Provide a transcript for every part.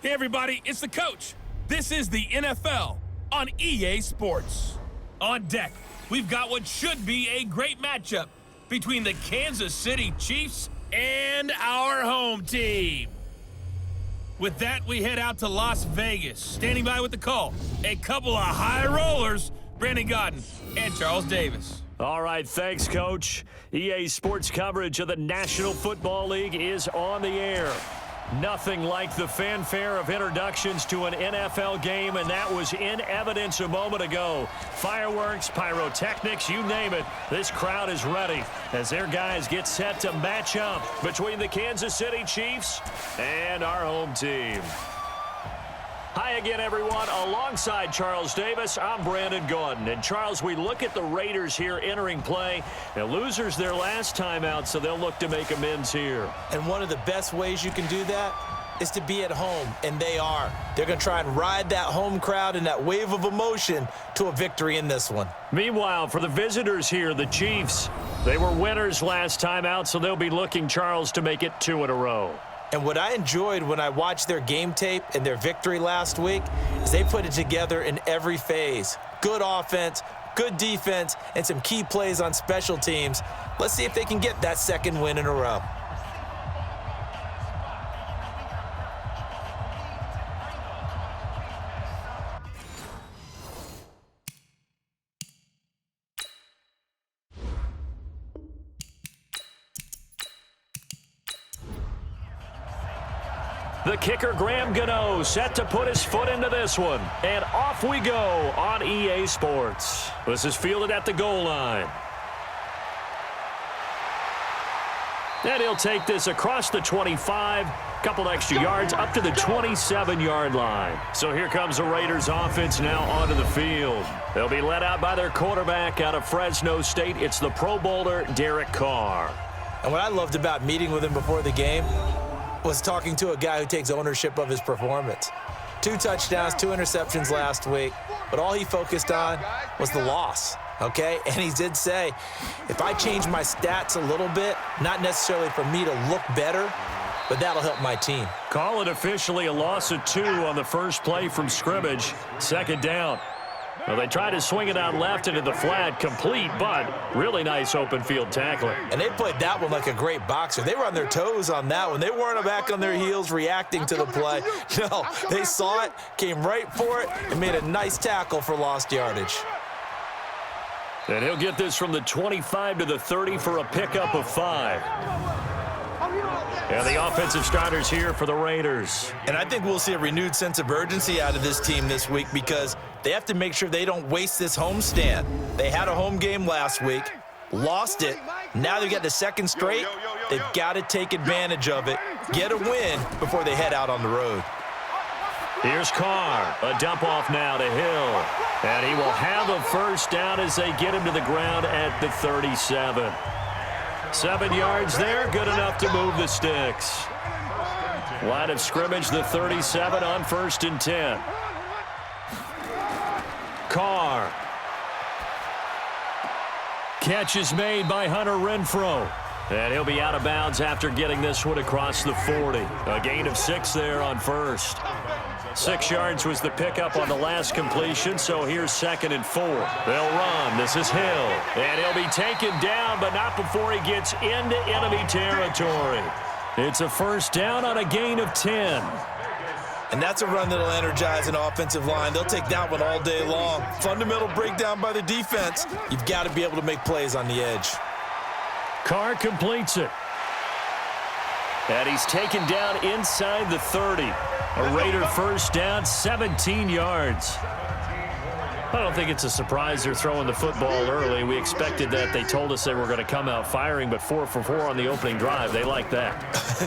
Hey everybody, it's the coach. This is the NFL on EA Sports. On deck, we've got what should be a great matchup between the Kansas City Chiefs and our home team. With that, we head out to Las Vegas. Standing by with the call, a couple of high rollers, Brandon Gaudin and Charles Davis. All right, thanks, Coach. EA Sports coverage of the National Football League is on the air. Nothing like the fanfare of introductions to an NFL game, and that was in evidence a moment ago. Fireworks, pyrotechnics, you name it. This crowd is ready as their guys get set to match up between the Kansas City Chiefs and our home team. Hi again, everyone. Alongside Charles Davis, I'm Brandon Gaudin. And, Charles, we look at the Raiders here entering play. Now, losers their last time out, so they'll look to make amends here. And one of the best ways you can do that is to be at home, and they are. They're going to try and ride that home crowd and that wave of emotion to a victory in this one. Meanwhile, for the visitors here, the Chiefs, they were winners last time out, so they'll be looking, Charles, to make it 2 in a row. And what I enjoyed when I watched their game tape and their victory last week is they put it together in every phase. Good offense, good defense, and some key plays on special teams. Let's see if they can get that second win in a row. The kicker, Graham Gano, set to put his foot into this one. And off we go on EA Sports. This is fielded at the goal line. And he'll take this across the 25, couple extra yards, up to the 27-yard line. So here comes the Raiders offense now onto the field. They'll be led out by their quarterback out of Fresno State. It's the Pro Bowler, Derek Carr. And what I loved about meeting with him before the game was talking to a guy who takes ownership of his performance. 2 touchdowns, 2 interceptions last week, but all he focused on was the loss, okay? And he did say, if I change my stats a little bit, not necessarily for me to look better, but that'll help my team. Call it officially a loss of 2 on the first play from scrimmage. Second down. Well, they tried to swing it out left into the flat, complete, but really nice open field tackling. And they played that one like a great boxer. They were on their toes on that one. They weren't back on their heels reacting to the play. No, they saw it, came right for it, and made a nice tackle for lost yardage. And he'll get this from the 25 to the 30 for a pickup of 5. And the offensive starters here for the Raiders. And I think we'll see a renewed sense of urgency out of this team this week because they have to make sure they don't waste this homestand. They had a home game last week, lost it. Now they got the second straight. They've got to take advantage of it, get a win before they head out on the road. Here's Carr. A dump off now to Hill. And he will have a first down as they get him to the ground at the 37. 7 yards there, good enough to move the sticks. Line of scrimmage, the 37 on 1st and 10. Carr. Catch is made by Hunter Renfrow. And he'll be out of bounds after getting this one across the 40. A gain of 6 there on 1st. 6 yards was the pickup on the last completion, so here's 2nd and 4. They'll run. This is Hill. And he'll be taken down, but not before he gets into enemy territory. It's a first down on a gain of 10. And that's a run that'll energize an offensive line. They'll take that one all day long. Fundamental breakdown by the defense. You've got to be able to make plays on the edge. Carr completes it. And he's taken down inside the 30. A Raider first down, 17 yards. I don't think it's a surprise they're throwing the football early. We expected that. They told us they were going to come out firing, but 4 for 4 on the opening drive. They like that.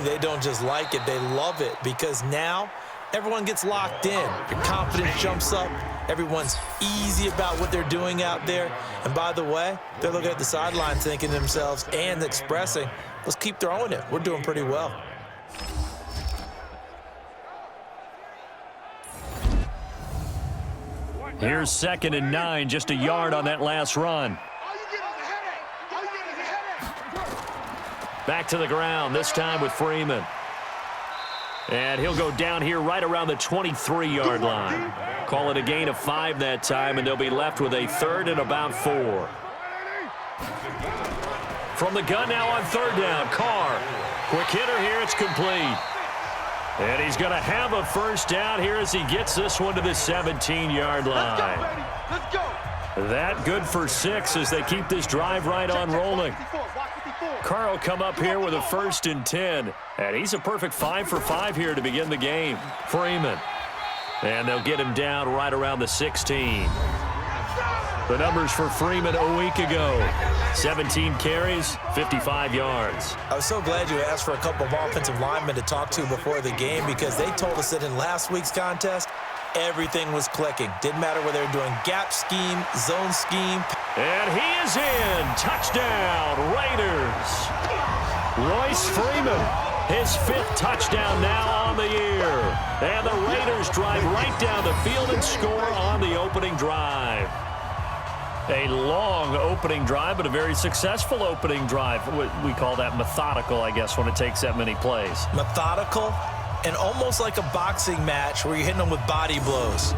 They don't just like it, they love it, because now everyone gets locked in. Your confidence jumps up. Everyone's easy about what they're doing out there. And by the way, they're looking at the sideline thinking to themselves and expressing, let's keep throwing it. We're doing pretty well. Here's 2nd and 9, just a yard on that last run. Back to the ground, this time with Freeman. And he'll go down here right around the 23-yard line. Call it a gain of 5 that time, and they'll be left with a 3rd and about 4. From the gun now on 3rd down, Carr. Quick hitter here, it's complete. And he's going to have a 1st down here as he gets this one to the 17-yard line. Let's go. That good for 6 as they keep this drive right on rolling. Carr will come up here with a 1st and 10. And he's a perfect 5 for 5 here to begin the game. Freeman. And they'll get him down right around the 16. The numbers for Freeman a week ago. 17 carries, 55 yards. I was so glad you asked for a couple of offensive linemen to talk to before the game because they told us that in last week's contest, everything was clicking. Didn't matter whether they were doing gap scheme, zone scheme. And he is in. Touchdown, Raiders. Royce Freeman, his 5th touchdown now on the year. And the Raiders drive right down the field and score on the opening drive. A long opening drive, but a very successful opening drive. We call that methodical, I guess, when it takes that many plays. Methodical and almost like a boxing match where you're hitting them with body blows.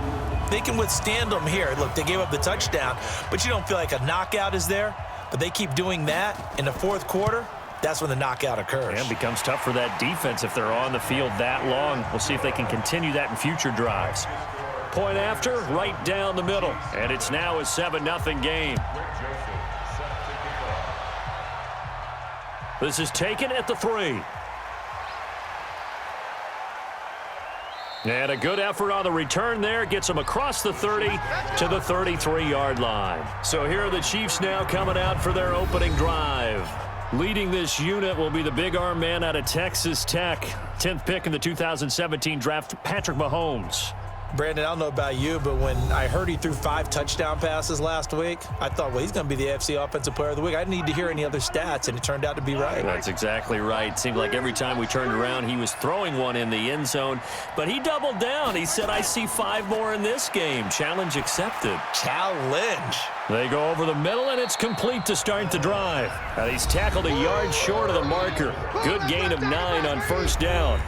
They can withstand them here. Look, they gave up the touchdown, but you don't feel like a knockout is there. But they keep doing that in the 4th quarter. That's when the knockout occurs. And it becomes tough for that defense if they're on the field that long. We'll see if they can continue that in future drives. Point after, right down the middle. And it's now a 7-0 game. This is taken at the 3. And a good effort on the return there. Gets them across the 30 to the 33-yard line. So here are the Chiefs now coming out for their opening drive. Leading this unit will be the big arm man out of Texas Tech. 10th pick in the 2017 draft, Patrick Mahomes. Brandon, I don't know about you, but when I heard he threw 5 touchdown passes last week, I thought, well, he's going to be the AFC Offensive Player of the Week. I didn't need to hear any other stats, and it turned out to be right. That's exactly right. Seemed like every time we turned around, he was throwing one in the end zone. But he doubled down. He said, I see 5 more in this game. Challenge accepted. Challenge. They go over the middle, and it's complete to start the drive. And he's tackled a yard short of the marker. Good gain of 9 on 1st down.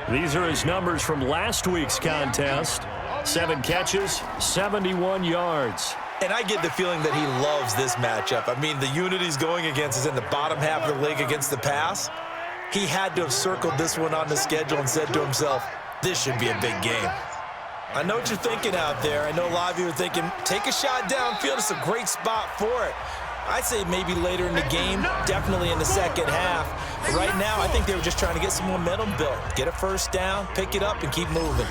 These are his numbers from last week's contest. 7 catches, 71 yards. And I get the feeling that he loves this matchup. I mean, the unit he's going against is in the bottom half of the league against the pass. He had to have circled this one on the schedule and said to himself, this should be a big game. I know what you're thinking out there. I know a lot of you are thinking, take a shot downfield. It's a great spot for it. I'd say maybe later in the game, definitely in the second half. But right now, I think they were just trying to get some momentum built. Get a 1st down, pick it up, and keep moving.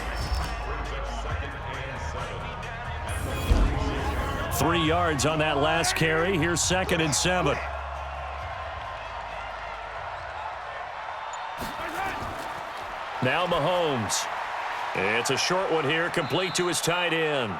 3 yards on that last carry. Here's 2nd and 7. Now Mahomes. It's a short one here, complete to his tight end.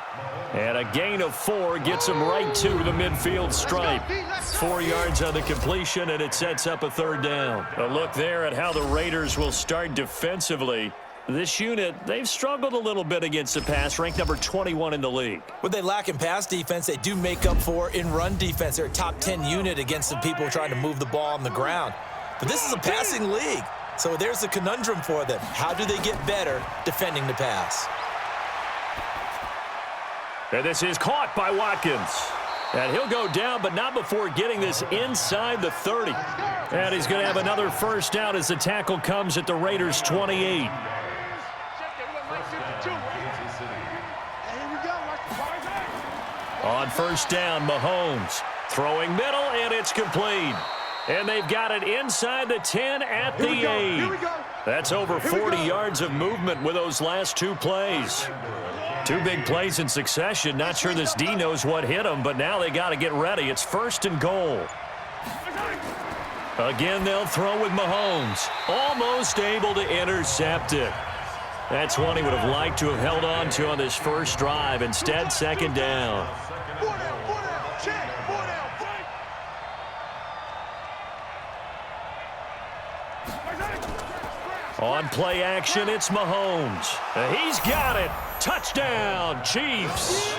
And a gain of 4 gets him right to the midfield stripe. 4 yards on the completion, and it sets up a 3rd down. A look there at how the Raiders will start defensively. This unit, they've struggled a little bit against the pass, ranked number 21 in the league. What they lack in pass defense, they do make up for in run defense. They're a top 10 unit against the people trying to move the ball on the ground. But this is a passing league. So there's the conundrum for them. How do they get better defending the pass? And this is caught by Watkins. And he'll go down, but not before getting this inside the 30. And he's going to have another 1st down as the tackle comes at the Raiders' 28. On 1st down, Mahomes throwing middle, and it's complete. And they've got it inside the 10 at the 8. That's over 40 yards of movement with those last 2 plays. 2 big plays in succession. Not sure this D knows what hit him, but now they got to get ready. It's 1st and goal. Again, they'll throw with Mahomes. Almost able to intercept it. That's one he would have liked to have held on to on this first drive. Instead, 2nd down. On play action, it's Mahomes. He's got it. Touchdown, Chiefs.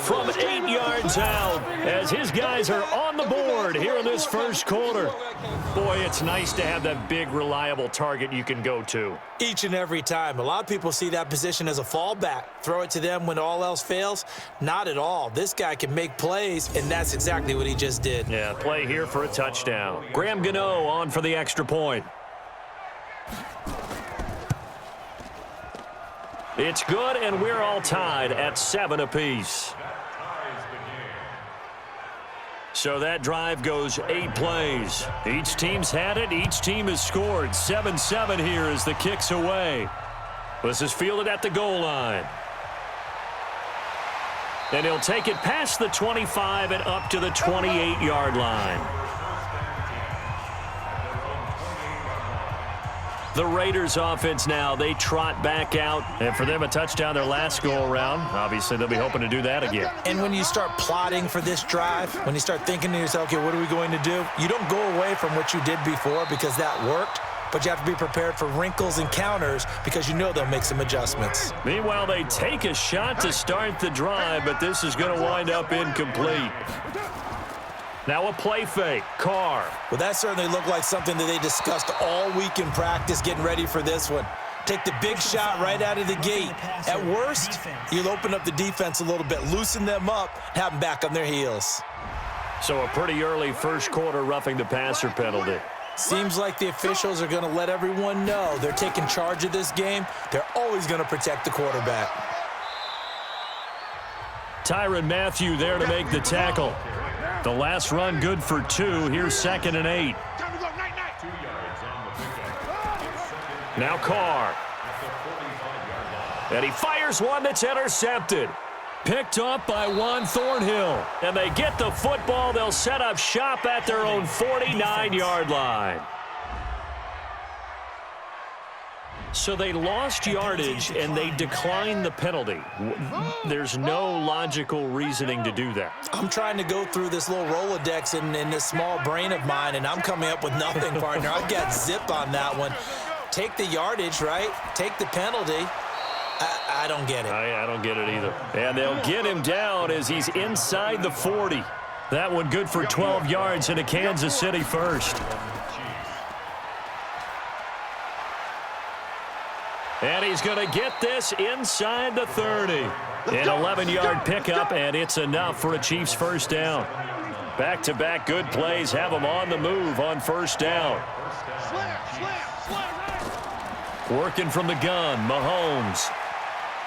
From 8 yards out as his guys are on the board here in this first quarter. Boy, it's nice to have that big, reliable target you can go to. Each and every time. A lot of people see that position as a fallback. Throw it to them when all else fails. Not at all. This guy can make plays, and that's exactly what he just did. Yeah, play here for a touchdown. Graham Gano on for the extra point. It's good, and we're all tied at 7 apiece. So that drive goes 8 plays. Each team's had it. Each team has scored. 7-7 here as the kick's away. This is fielded at the goal line. And he'll take it past the 25 and up to the 28-yard line. The Raiders offense now, they trot back out. And for them, a touchdown their last go-around. Obviously, they'll be hoping to do that again. And when you start plotting for this drive, when you start thinking to yourself, okay, what are we going to do? You don't go away from what you did before because that worked. But you have to be prepared for wrinkles and counters because you know they'll make some adjustments. Meanwhile, they take a shot to start the drive, but this is going to wind up incomplete. Now a play fake. Carr. Well, that certainly looked like something that they discussed all week in practice getting ready for this one. Take the big shot right out of the gate. At worst, you'll open up the defense a little bit, loosen them up, have them back on their heels. So a pretty early first quarter roughing the passer penalty. Seems like the officials are going to let everyone know they're taking charge of this game. They're always going to protect the quarterback. Tyrann Mathieu there to make the tackle. The last run good for 2. Here's 2nd and 8. Now Carr. And he fires one that's intercepted. Picked up by Juan Thornhill. And they get the football. They'll set up shop at their own 49-yard line. So they lost yardage, and they declined the penalty. There's no logical reasoning to do that. I'm trying to go through this little Rolodex in this small brain of mine, and I'm coming up with nothing, partner. I've got zip on that one. Take the yardage, right? Take the penalty. I don't get it. I don't get it either. And they'll get him down as he's inside the 40. That one good for 12 yards into Kansas City first. And he's going to get this inside the 30. An 11-yard pickup, and it's enough for a Chiefs first down. Back-to-back good plays have them on the move on first down. Working from the gun, Mahomes.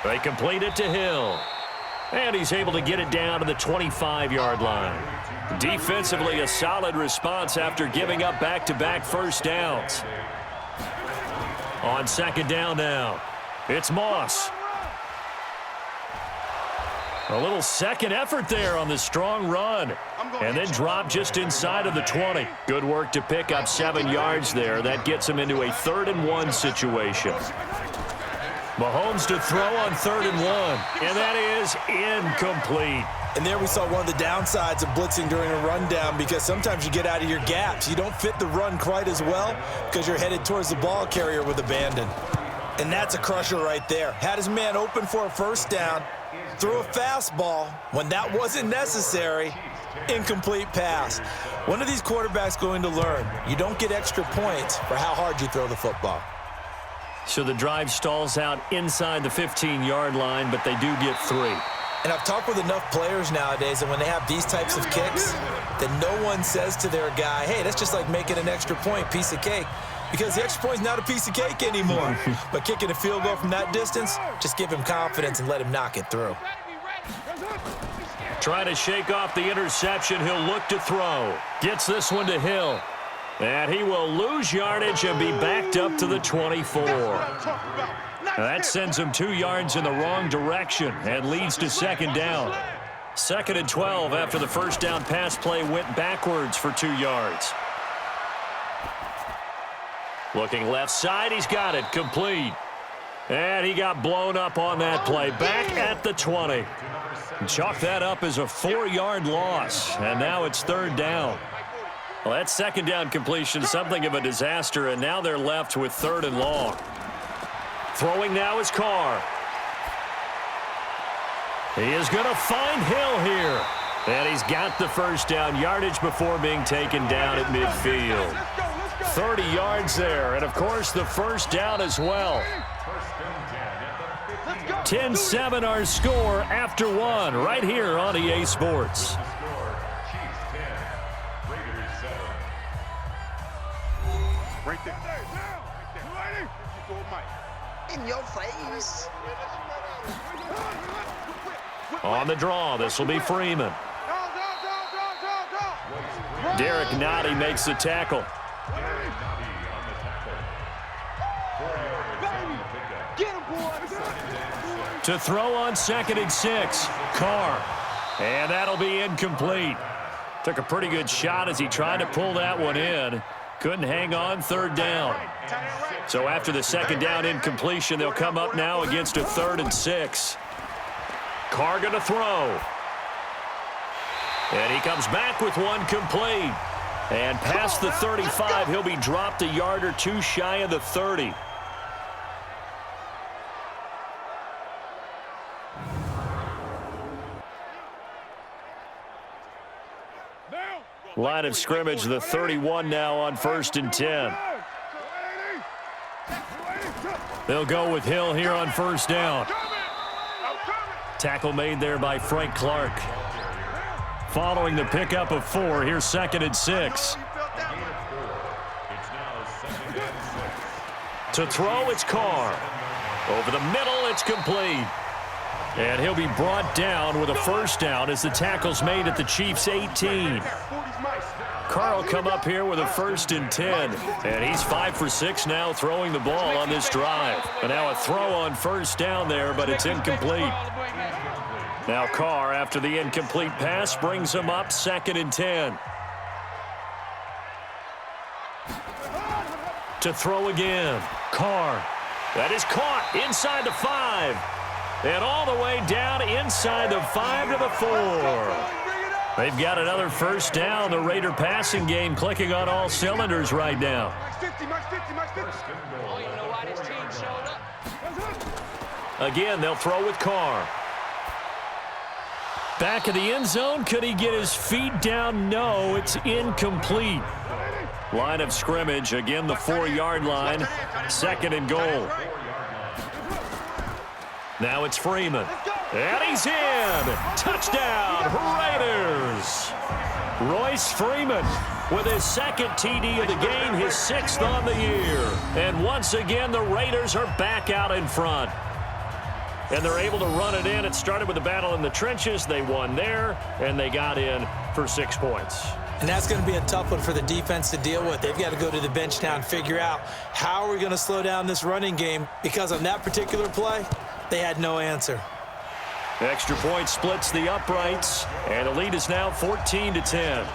They complete it to Hill. And he's able to get it down to the 25-yard line. Defensively, a solid response after giving up back-to-back first downs. On second down now, it's Moss. A little second effort there on the strong run. And then drop just inside of the 20. Good work to pick up 7 yards there. That gets him into a 3rd and 1 situation. Mahomes to throw on 3rd and 1. And that is incomplete. And there we saw one of the downsides of blitzing during a rundown because sometimes you get out of your gaps. You don't fit the run quite as well because you're headed towards the ball carrier with abandon. And that's a crusher right there. Had his man open for a first down, threw a fastball when that wasn't necessary, incomplete pass. One of these quarterbacks going to learn, you don't get extra points for how hard you throw the football. So the drive stalls out inside the 15-yard line, but they do get 3. And I've talked with enough players nowadays that when they have these types of kicks, that no one says to their guy, hey, that's just like making an extra point, piece of cake. Because the extra point's not a piece of cake anymore. But kicking a field goal from that distance, just give him confidence and let him knock it through. Trying to shake off the interception. He'll look to throw. Gets this one to Hill. And he will lose yardage and be backed up to the 24. That sends him 2 yards in the wrong direction and leads to second down. 2nd and 12 after the first down pass play went backwards for 2 yards. Looking left side, he's got it, complete. And he got blown up on that play. Back at the 20. Chalk that up as a 4-yard loss, and now it's 3rd down. Well, that second down completion, something of a disaster, and now they're left with 3rd and long. Throwing now is Carr. He is going to find Hill here. And he's got the first down yardage before being taken down at midfield. 30 yards there, and of course the first down as well. 10-7 our score after one right here on EA Sports. In your face. On the draw, this will be Freeman. Derek Nottie makes the tackle. To throw on 2nd and 6, Carr. And that'll be incomplete. Took a pretty good shot as he tried to pull that one in. Couldn't hang on, 3rd down. So after the 2nd down incompletion, they'll come up now against a 3rd and 6. Carr going to throw. And he comes back with one complete. And past the 35, he'll be dropped a yard or two shy of the 30. Line of scrimmage, the 31 now on 1st and 10. They'll go with Hill here on 1st down. Tackle made there by Frank Clark. Following the pickup of 4, here's 2nd and 6. To throw, it's Carr. Over the middle, it's complete. And he'll be brought down with a first down as the tackle's made at the Chiefs' 18. Carr will come up here with a 1st and 10. And he's 5 for 6 now throwing the ball on this drive. And now a throw on 1st down there, but it's incomplete. Now Carr, after the incomplete pass, brings him up 2nd and 10. To throw again, Carr. That is caught inside the 5. And all the way down inside the 5 to the 4. They've got another first down. The Raider passing game clicking on all cylinders right now. Again, they'll throw with Carr. Back of the end zone. Could he get his feet down? No, it's incomplete. Line of scrimmage, again the 4-yard line. 2nd and goal. Now it's Freeman. And he's in. Touchdown, Raiders. Royce Freeman with his 2nd TD of the game, his 6th on the year. And once again, the Raiders are back out in front. And they're able to run it in. It started with a battle in the trenches. They won there, and they got in for 6 points. And that's going to be a tough one for the defense to deal with. They've got to go to the bench now and figure out how are we going to slow down this running game, because on that particular play, they had no answer. Extra point splits the uprights, and the lead is now 14-10.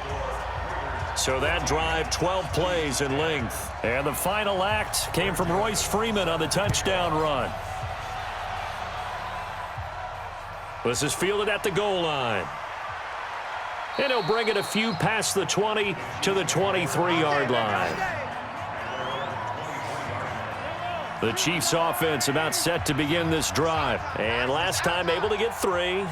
So that drive, 12 plays in length. And the final act came from Royce Freeman on the touchdown run. This is fielded at the goal line. And he'll bring it a few past the 20 to the 23-yard line. The Chiefs offense about set to begin this drive. And last time able to get 3.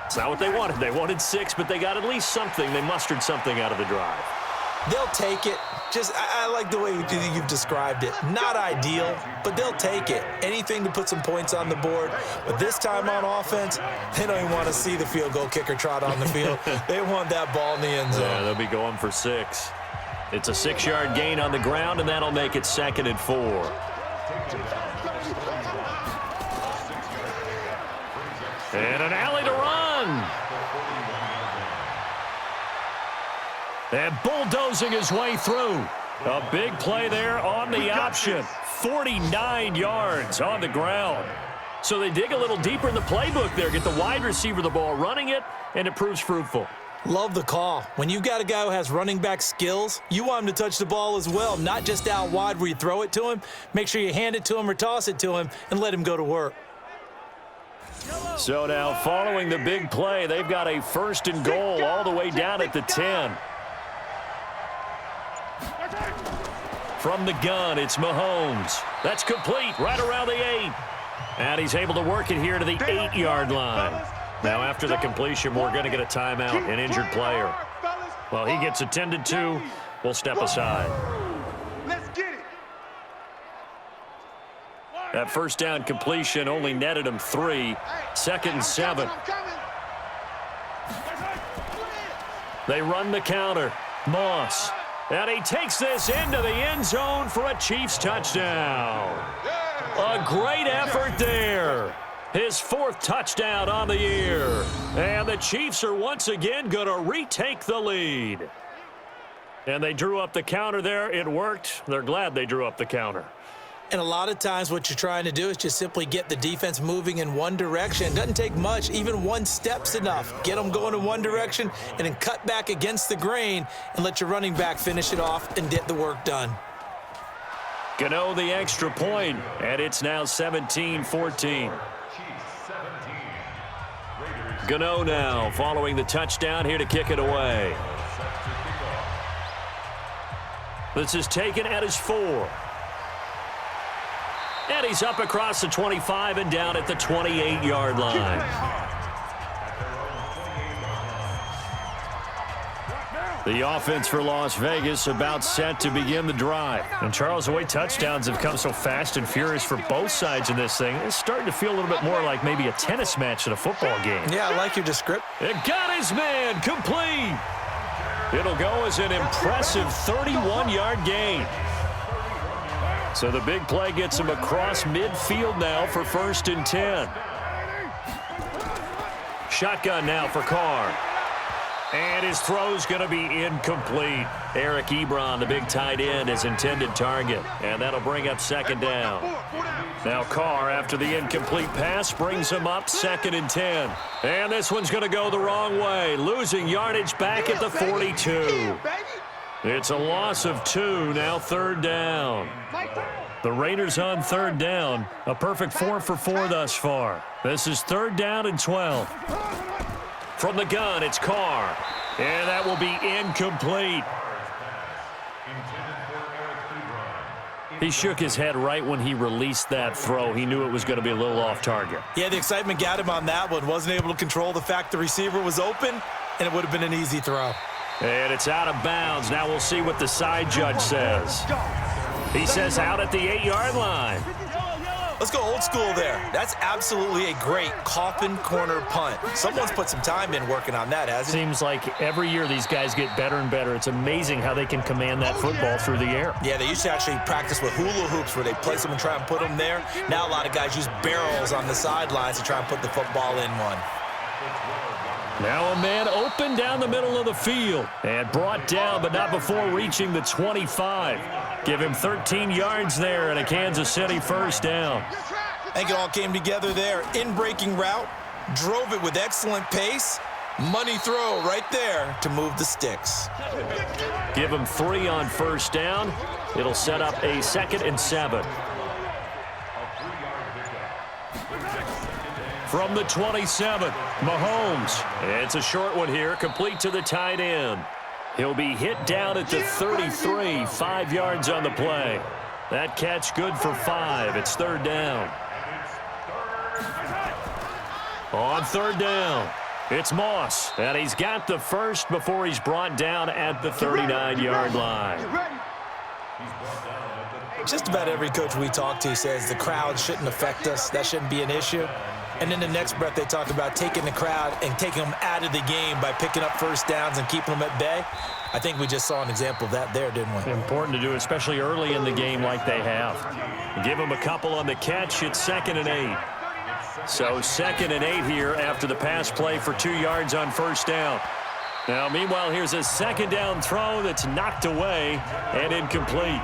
It's not what they wanted. They wanted 6, but they got at least something. They mustered something out of the drive. They'll take it. I like the way you've described it. Not ideal, but they'll take it. Anything to put some points on the board. But this time on offense, they don't even want to see the field goal kicker trot on the field. They want that ball in the end zone. Yeah, they'll be going for 6. It's a 6-yard gain on the ground, and that'll make it 2nd and 4. And an alley to run. And bulldozing his way through. A big play there on the option. 49 yards on the ground. So they dig a little deeper in the playbook there, get the wide receiver the ball, running it, and it proves fruitful. Love the call. When you've got a guy who has running back skills, you want him to touch the ball as well, not just out wide where you throw it to him. Make sure you hand it to him or toss it to him and let him go to work. So now following the big play, they've got a 1st and goal all the way down at the 10. From the gun, it's Mahomes. That's complete right around the 8. And he's able to work it here to the 8-yard line. Now, after the completion, we're going to get a timeout, an injured player. Well, he gets attended to. We'll step aside. Let's get it. That first down completion only netted him 3. 2nd and 7. They run the counter. Moss. And he takes this into the end zone for a Chiefs touchdown. A great effort there. His 4th touchdown on the year. And the Chiefs are once again going to retake the lead. And they drew up the counter there. It worked. They're glad they drew up the counter. And a lot of times what you're trying to do is just simply get the defense moving in one direction. It doesn't take much. Even one step's enough. Get them going in one direction and then cut back against the grain and let your running back finish it off and get the work done. Gano the extra point, and it's now 17-14. Gano now following the touchdown here to kick it away. This is taken at his 4. And he's up across the 25 and down at the 28-yard line. The offense for Las Vegas about set to begin the drive. And Charles, the way touchdowns have come so fast and furious for both sides in this thing, it's starting to feel a little bit more like maybe a tennis match at a football game. Yeah, I like your description. It got his man complete. It'll go as an impressive 31-yard gain. So the big play gets him across midfield now for 1st and 10. Shotgun now for Carr. And his throw's going to be incomplete. Eric Ebron, the big tight end, his intended target. And that'll bring up 2nd down. Now Carr, after the incomplete pass, brings him up 2nd and 10. And this one's going to go the wrong way, losing yardage back at the 42. It's a loss of 2, now 3rd down. The Raiders on 3rd down, a perfect 4 for 4 thus far. This is 3rd down and 12. From the gun, it's Carr, and that will be incomplete. He shook his head right when he released that throw. He knew it was going to be a little off target. Yeah, the excitement got him on that one. Wasn't able to control the fact the receiver was open, and it would have been an easy throw. And it's out of bounds. Now we'll see what the side judge says. He says out at the 8-yard line. Let's go old school there. That's absolutely a great coffin corner punt. Someone's put some time in working on that, hasn't he? Seems like every year these guys get better and better. It's amazing how they can command that football through the air. Yeah, they used to actually practice with hula hoops where they place them and try and put them there. Now a lot of guys use barrels on the sidelines to try and put the football in one. Now a man open down the middle of the field and brought down, but not before reaching the 25. Give him 13 yards there and a Kansas City 1st down. I think it all came together there. In-breaking route, drove it with excellent pace. Money throw right there to move the sticks. Give him 3 on 1st down. It'll set up a 2nd and 7. From the 27, Mahomes. It's a short one here, complete to the tight end. He'll be hit down at the 33, 5 yards on the play. That catch good for 5. It's 3rd down. On 3rd down, it's Moss, and he's got the first before he's brought down at the 39-yard line. Just about every coach we talk to says the crowd shouldn't affect us. That shouldn't be an issue. And in the next breath, they talk about taking the crowd and taking them out of the game by picking up 1st downs and keeping them at bay. I think we just saw an example of that there, didn't we? Important to do, especially early in the game like they have. Give them a couple on the catch. It's 2nd and 8. So 2nd and 8 here after the pass play for 2 yards on 1st down. Now, meanwhile, here's a 2nd down throw that's knocked away and incomplete.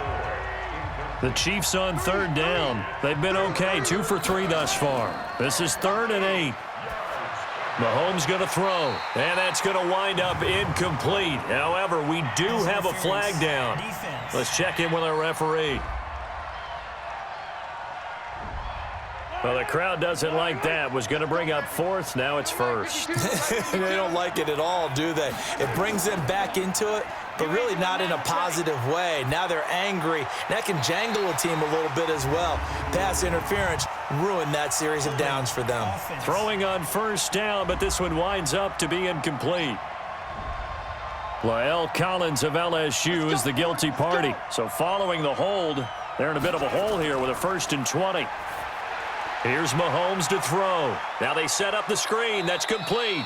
The Chiefs on 3rd down. They've been okay, 2 for 3 thus far. This is 3rd and 8. Mahomes going to throw, and that's going to wind up incomplete. However, we do have a flag down. Let's check in with our referee. Well, the crowd doesn't like that. Was going to bring up fourth. Now it's first. They don't like it at all, do they? It brings them back into it, but really not in a positive way. Now they're angry. That can jangle a team a little bit as well. Pass interference ruined that series of downs for them. Throwing on first down, but this one winds up to be incomplete. La'el Collins of LSU is the guilty party. So following the hold, they're in a bit of a hole here with a 1st and 20. Here's Mahomes to throw. Now they set up the screen. That's complete.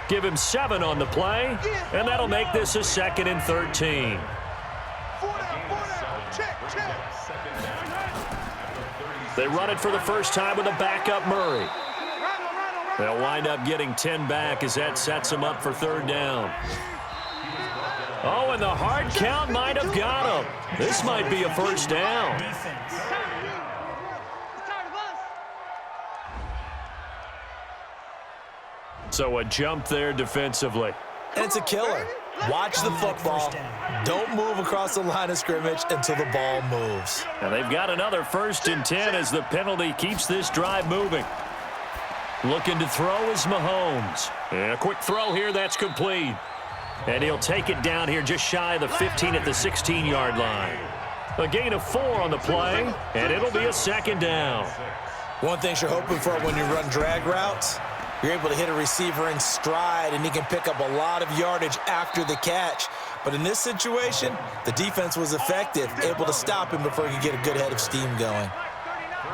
Give him 7 on the play, and that'll make this a 2nd and 13. They run it for the first time with a backup Murray. They'll wind up getting 10 back as that sets them up for 3rd down. Oh, and the hard count might have got him. This might be a 1st down. So a jump there defensively. And it's a killer. Watch the football. Don't move across the line of scrimmage until the ball moves. And they've got another 1st and 10 as the penalty keeps this drive moving. Looking to throw is Mahomes. And a quick throw here, that's complete. And he'll take it down here just shy of the 15 at the 16-yard line. A gain of 4 on the play, and it'll be a 2nd down. One thing you're hoping for when you run drag routes, you're able to hit a receiver in stride, and he can pick up a lot of yardage after the catch. But in this situation, the defense was effective, able to stop him before he could get a good head of steam going.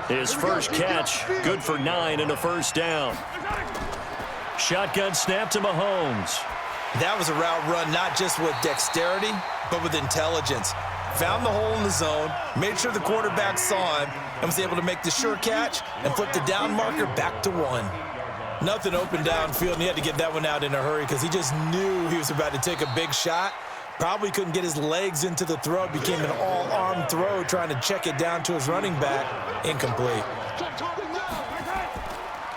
His first catch, good for 9 and a 1st down. Shotgun snap to Mahomes. That was a route run not just with dexterity, but with intelligence. Found the hole in the zone, made sure the quarterback saw him, and was able to make the sure catch and flip the down marker back to 1. Nothing open downfield, and he had to get that one out in a hurry because he just knew he was about to take a big shot. Probably couldn't get his legs into the throw. It became an all-arm throw trying to check it down to his running back. Incomplete.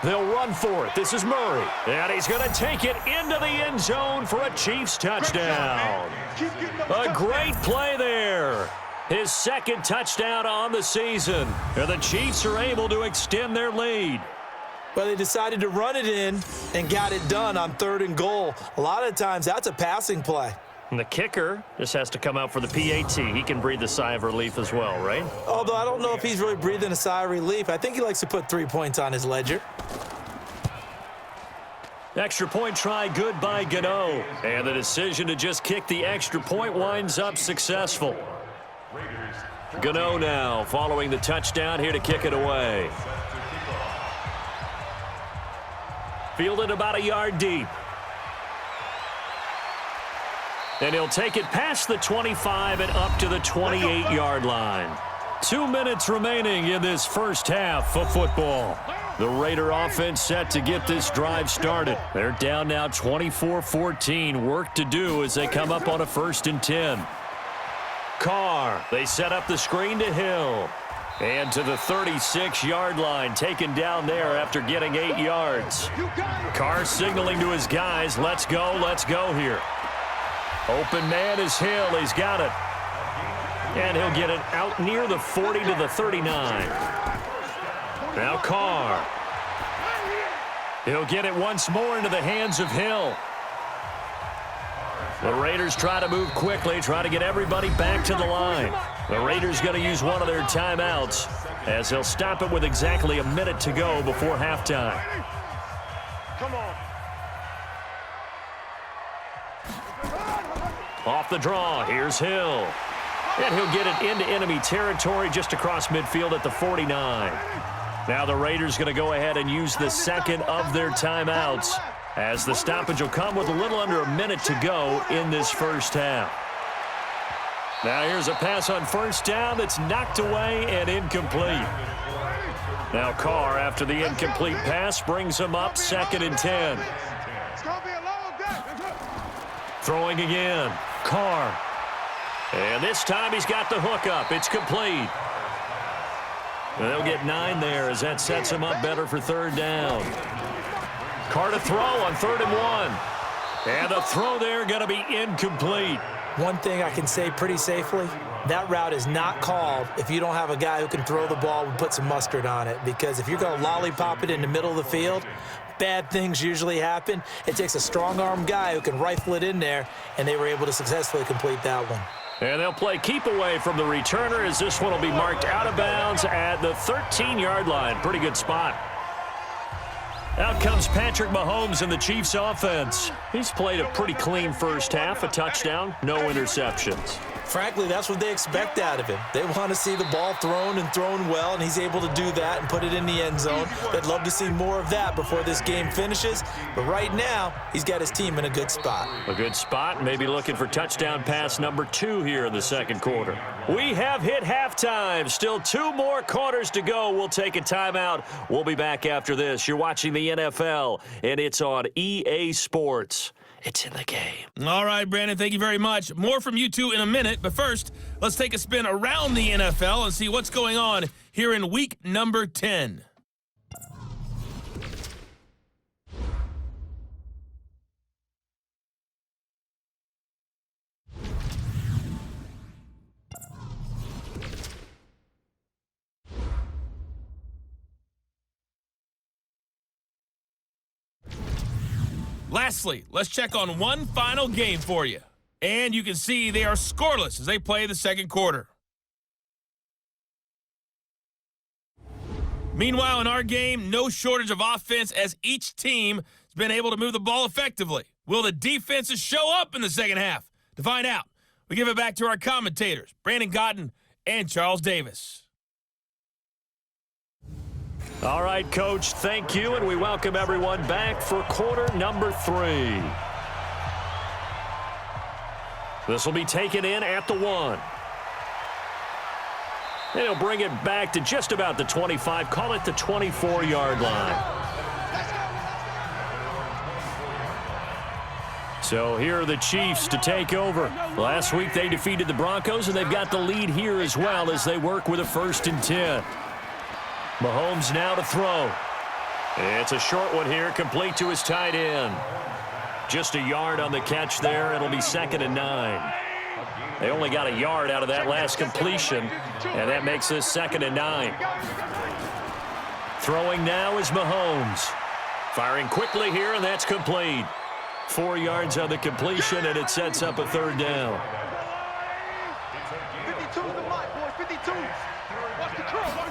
They'll run for it. This is Murray. And he's going to take it into the end zone for a Chiefs touchdown. A great play there. His 2nd touchdown on the season. And the Chiefs are able to extend their lead. Well, they decided to run it in and got it done on 3rd and goal. A lot of times, that's a passing play. And the kicker just has to come out for the PAT. He can breathe a sigh of relief as well, right? Although I don't know if he's really breathing a sigh of relief. I think he likes to put 3 points on his ledger. Extra point try good by Gano. And the decision to just kick the extra point winds up successful. Gano now following the touchdown here to kick it away. Fielded about a yard deep. And he'll take it past the 25 and up to the 28-yard line. 2 minutes remaining in this first half of football. The Raider offense set to get this drive started. They're down now 24-14. Work to do as they come up on a 1st and 10. Carr, they set up the screen to Hill. And to the 36-yard line, taken down there after getting 8 yards. Carr signaling to his guys, let's go here. Open man is Hill. He's got it. And he'll get it out near the 40 to the 39. Now Carr. He'll get it once more into the hands of Hill. The Raiders try to move quickly, try to get everybody back to the line. The Raiders going to use one of their timeouts as they'll stop it with exactly a minute to go before halftime. Come on. Off the draw, here's Hill. And he'll get it into enemy territory just across midfield at the 49. Now the Raiders going to go ahead and use the 2nd of their timeouts as the stoppage will come with a little under a minute to go in this first half. Now here's a pass on 1st down that's knocked away and incomplete. Now Carr, after the incomplete pass, brings him up 2nd and 10. Throwing again. Carr. And this time he's got the hook up. It's complete. And they'll get 9 there as that sets him up better for 3rd down. Carr to throw on 3rd and 1. And the throw there going to be incomplete. One thing I can say pretty safely, that route is not called if you don't have a guy who can throw the ball and put some mustard on it. Because if you're going to lollipop it in the middle of the field, bad things usually happen. It takes a strong-arm guy who can rifle it in there, and they were able to successfully complete that one. And they'll play keep away from the returner as this one will be marked out of bounds at the 13-yard line. Pretty good spot. Out comes Patrick Mahomes in the Chiefs offense. He's played a pretty clean first half, a touchdown, no interceptions. Frankly, that's what they expect out of him. They want to see the ball thrown and thrown well, and he's able to do that and put it in the end zone. They'd love to see more of that before this game finishes, but right now, he's got his team in a good spot. A good spot, maybe looking for touchdown pass number 2 here in the second quarter. We have hit halftime. Still 2 more quarters to go. We'll take a timeout. We'll be back after this. You're watching the NFL, and it's on EA Sports. It's in the game. All right, Brandon, thank you very much. More from you two in a minute, but first, let's take a spin around the NFL and see what's going on here in week number 10. Lastly, let's check on one final game for you. And you can see they are scoreless as they play the second quarter. Meanwhile, in our game, no shortage of offense as each team has been able to move the ball effectively. Will the defenses show up in the second half? To find out, we give it back to our commentators, Brandon Gaudin and Charles Davis. All right, Coach, thank you, and we welcome everyone back for quarter number 3. This will be taken in at the 1. And he'll bring it back to just about the 25, call it the 24-yard line. So here are the Chiefs to take over. Last week they defeated the Broncos, and they've got the lead here as well as they work with a 1st and 10. Mahomes now to throw. It's a short one here, complete to his tight end. Just a yard on the catch there. It'll be 2nd and 9. They only got a yard out of that last completion, and that makes this 2nd and 9. Throwing now is Mahomes. Firing quickly here, and that's complete. 4 yards on the completion, and it sets up a 3rd down. 52 the mic, boys. 52. Watch the curl.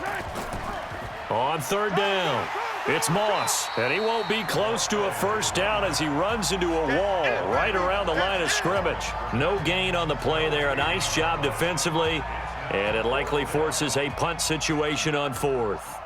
On 3rd down, it's Moss, and he won't be close to a 1st down as he runs into a wall right around the line of scrimmage. No gain on the play there. A nice job defensively, and it likely forces a punt situation on 4th.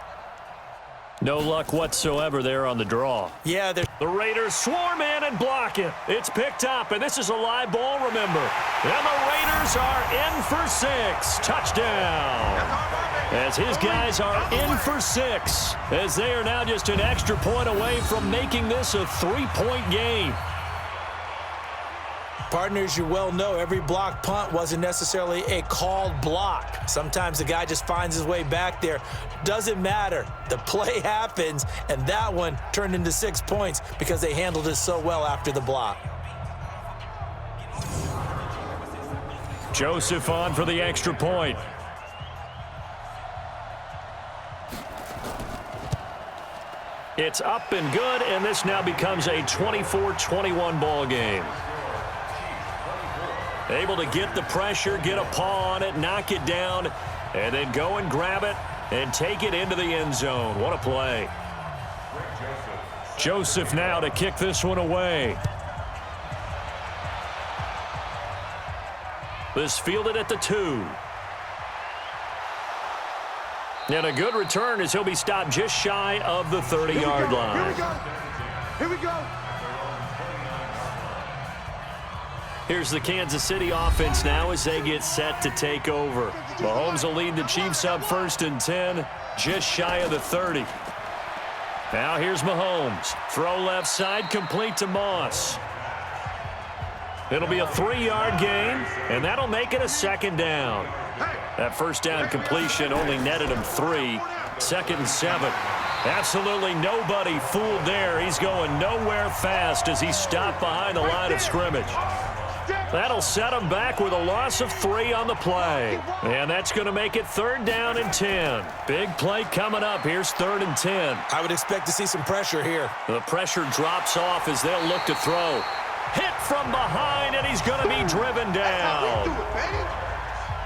No luck whatsoever there on the draw. Yeah, the Raiders swarm in and block it. It's picked up, and this is a live ball, remember. And the Raiders are in for 6. Touchdown. As his guys are in for 6, as they are now just an extra point away from making this a 3-point game. Partners, you well know every block punt wasn't necessarily a called block. Sometimes the guy just finds his way back there. Doesn't matter. The play happens, and that one turned into 6 points because they handled it so well after the block. Joseph on for the extra point. It's up and good, and this now becomes a 24-21 ball game. Able to get the pressure, get a paw on it, knock it down, and then go and grab it and take it into the end zone. What a play. Joseph now to kick this one away. This fielded at the 2. And a good return as he'll be stopped just shy of the 30-yard line. Here we go. Here's the Kansas City offense now as they get set to take over. Mahomes will lead the Chiefs up 1st and 10, just shy of the 30. Now here's Mahomes. Throw left side, complete to Moss. It'll be a 3-yard gain, and that'll make it a 2nd down. That 1st down completion only netted him 3. 2nd and 7. Absolutely nobody fooled there. He's going nowhere fast as he's stopped behind the line of scrimmage. That'll set them back with a loss of 3 on the play. And that's going to make it 3rd down and 10. Big play coming up. Here's 3rd and 10. I would expect to see some pressure here. The pressure drops off as they'll look to throw. Hit from behind, and he's going to be driven down.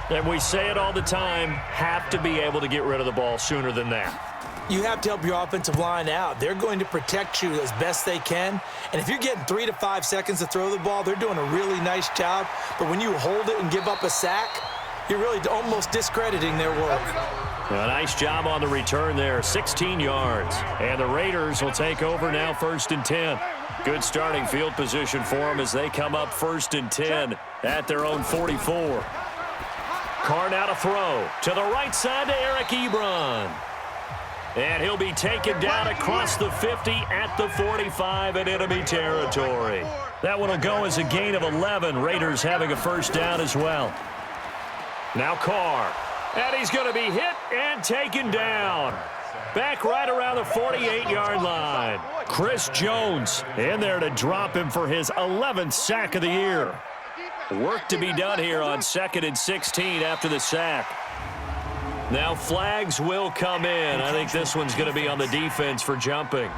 And we say it all the time, have to be able to get rid of the ball sooner than that. You have to help your offensive line out. They're going to protect you as best they can. And if you're getting 3 to 5 seconds to throw the ball, they're doing a really nice job. But when you hold it and give up a sack, you're really almost discrediting their work. A nice job on the return there, 16 yards. And the Raiders will take over now 1st and 10. Good starting field position for them as they come up 1st and 10 at their own 44. Carr now to throw to the right side to Eric Ebron. And he'll be taken down across the 50 at the 45 in enemy territory. That one will go as a gain of 11. Raiders having a 1st down as well. Now Carr. And he's going to be hit and taken down. Back right around the 48-yard line. Chris Jones in there to drop him for his 11th sack of the year. Work to be done here on 2nd and 16 after the sack. Now flags will come in. I think this one's going to be on the defense for jumping.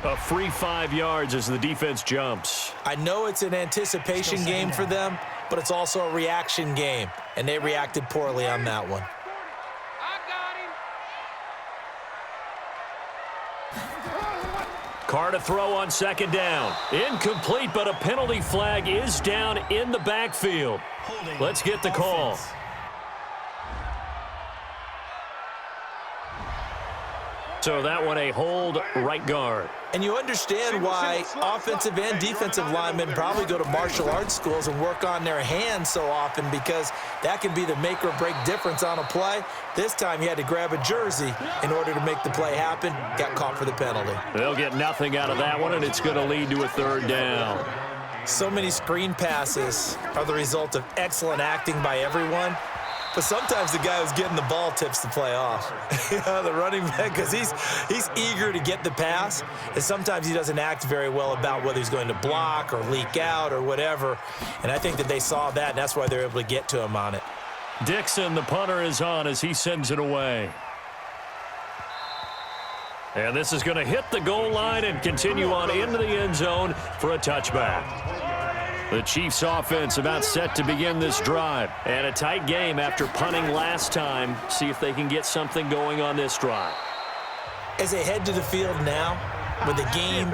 A free 5 yards as the defense jumps. I know it's an anticipation game for them, but it's also a reaction game, and they reacted poorly on that one. Carr to throw on 2nd down. Incomplete, but a penalty flag is down in the backfield. Let's get the call. So that one a hold right guard. And you understand why offensive and defensive linemen probably go to martial arts schools and work on their hands so often, because that can be the make or break difference on a play. This time he had to grab a jersey in order to make the play happen. Got caught for the penalty. They'll get nothing out of that one, and it's going to lead to a 3rd down. So many screen passes are the result of excellent acting by everyone. But sometimes the guy who's getting the ball tips the play off. The running back, because he's eager to get the pass, and sometimes he doesn't act very well about whether he's going to block or leak out or whatever. And I think that they saw that, and that's why they're able to get to him on it. Dixon, the punter, is on as he sends it away. And this is going to hit the goal line and continue on into the end zone for a touchback. The Chiefs offense about set to begin this drive. And a tight game after punting last time. See if they can get something going on this drive. As they head to the field now, with the game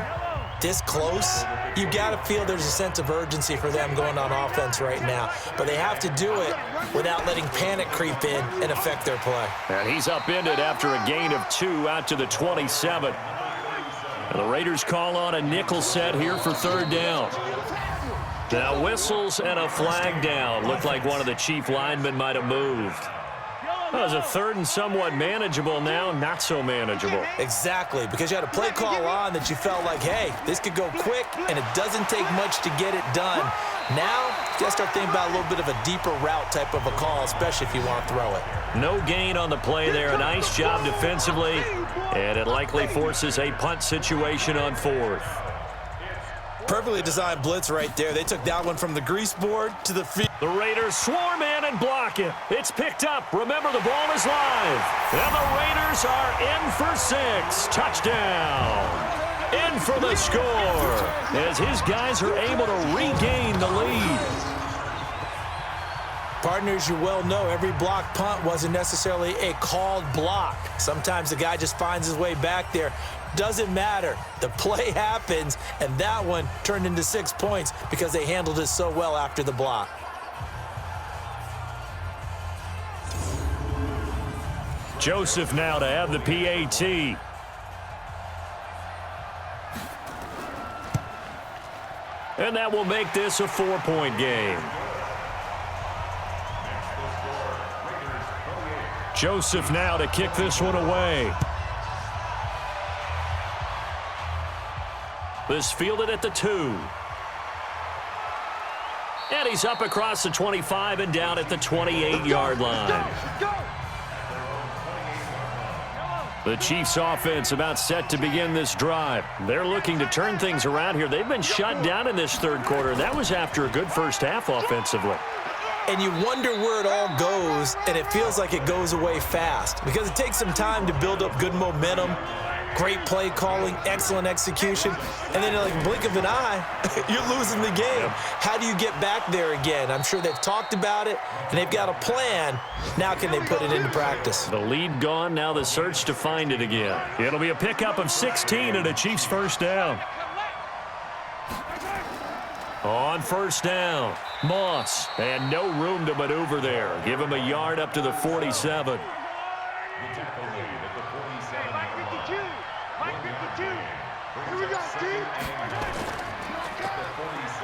this close, you got to feel there's a sense of urgency for them going on offense right now. But they have to do it without letting panic creep in and affect their play. And he's upended after a gain of 2 out to the 27. And the Raiders call on a nickel set here for 3rd down. Now whistles and a flag down. Looked like one of the Chief linemen might have moved. That was a 3rd and somewhat manageable, now not so manageable. Exactly, because you had a play call on that you felt like, hey, this could go quick, and it doesn't take much to get it done. Now, you got to start thinking about a little bit of a deeper route type of a call, especially if you want to throw it. No gain on the play there. A nice job defensively, and it likely forces a punt situation on 4th. Perfectly designed blitz right there. They took that one from the grease board to the field. The Raiders swarm in and block it. It's picked up. Remember, the ball is live. And the Raiders are in for 6. Touchdown. In for the score as his guys are able to regain the lead. Partners, you well know every block punt wasn't necessarily a called block. Sometimes the guy just finds his way back there. Doesn't matter. The play happens, and that one turned into 6 points because they handled it so well after the block. Joseph now to have the PAT. And that will make this a 4-point game. Joseph now to kick this one away. This fielded at the 2. And he's up across the 25 and down at the 28-yard line. The Chiefs offense about set to begin this drive. They're looking to turn things around here. They've been shut down in this third quarter. That was after a good first half offensively. And you wonder where it all goes, and it feels like it goes away fast because it takes some time to build up good momentum, great play calling, excellent execution, and then like blink of an eye, you're losing the game. How do you get back there again? I'm sure they've talked about it, and they've got a plan. Now can they put it into practice? The lead gone, now the search to find it again. It'll be a pickup of 16 and a Chiefs first down. On first down, Moss, and no room to maneuver there. Give him a yard up to the 47.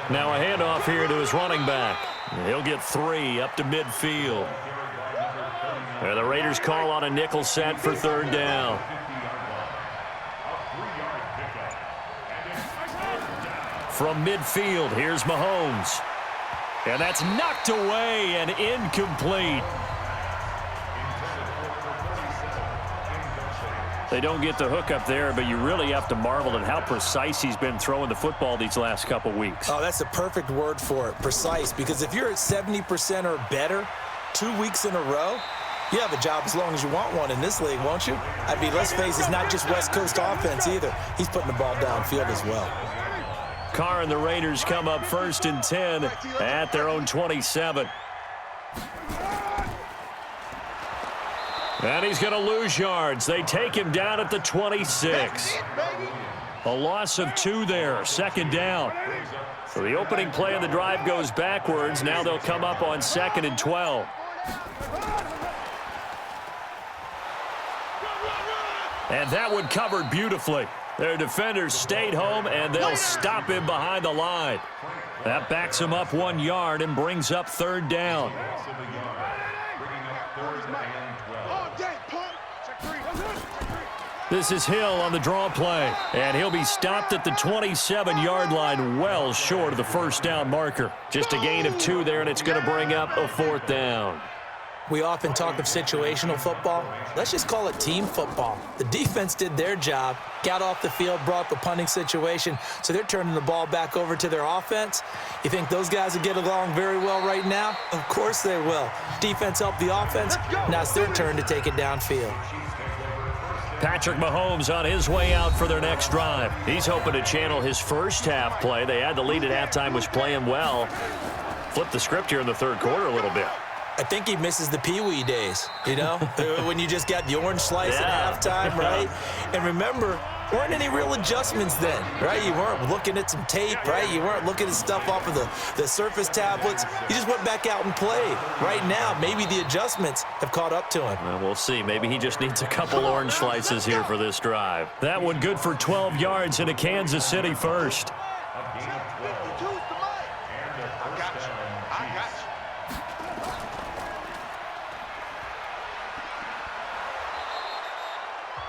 Now a handoff here to his running back. He'll get 3 up to midfield. And the Raiders call on a nickel set for third down. From midfield, here's Mahomes. And that's knocked away and incomplete. They don't get the hook up there, but you really have to marvel at how precise he's been throwing the football these last couple weeks. Oh, that's the perfect word for it, precise. Because if you're at 70% or better 2 weeks in a row, you have a job as long as you want one in this league, won't you? I mean, let's face it, it's not just West Coast offense either. He's putting the ball downfield as well. Carr and the Raiders come up 1st and 10 at their own 27. And he's going to lose yards. They take him down at the 26. A loss of 2 there, second down. So the opening play of the drive goes backwards. Now they'll come up on 2nd and 12. And that one covered beautifully. Their defenders stayed home, and they'll stop him behind the line. That backs him up 1 yard and brings up third down. This is Hill on the draw play, and he'll be stopped at the 27-yard line, well short of the first down marker. Just a gain of 2 there, and it's going to bring up a 4th down. We often talk of situational football. Let's just call it team football. The defense did their job, got off the field, brought the punting situation, so they're turning the ball back over to their offense. You think those guys will get along very well right now? Of course they will. Defense helped the offense. Now it's their turn to take it downfield. Patrick Mahomes on his way out for their next drive. He's hoping to channel his first half play. They had the lead at halftime, was playing well. Flip the script here in the third quarter a little bit. I think he misses the Pee-wee days, you know, when you just got the orange slice at halftime, right? And remember, there weren't any real adjustments then, right? You weren't looking at some tape, right? You weren't looking at stuff off of the Surface tablets. You just went back out and played. Right now, maybe the adjustments have caught up to him. Well, we'll see. Maybe he just needs a couple orange slices here for this drive. That one good for 12 yards into Kansas City first.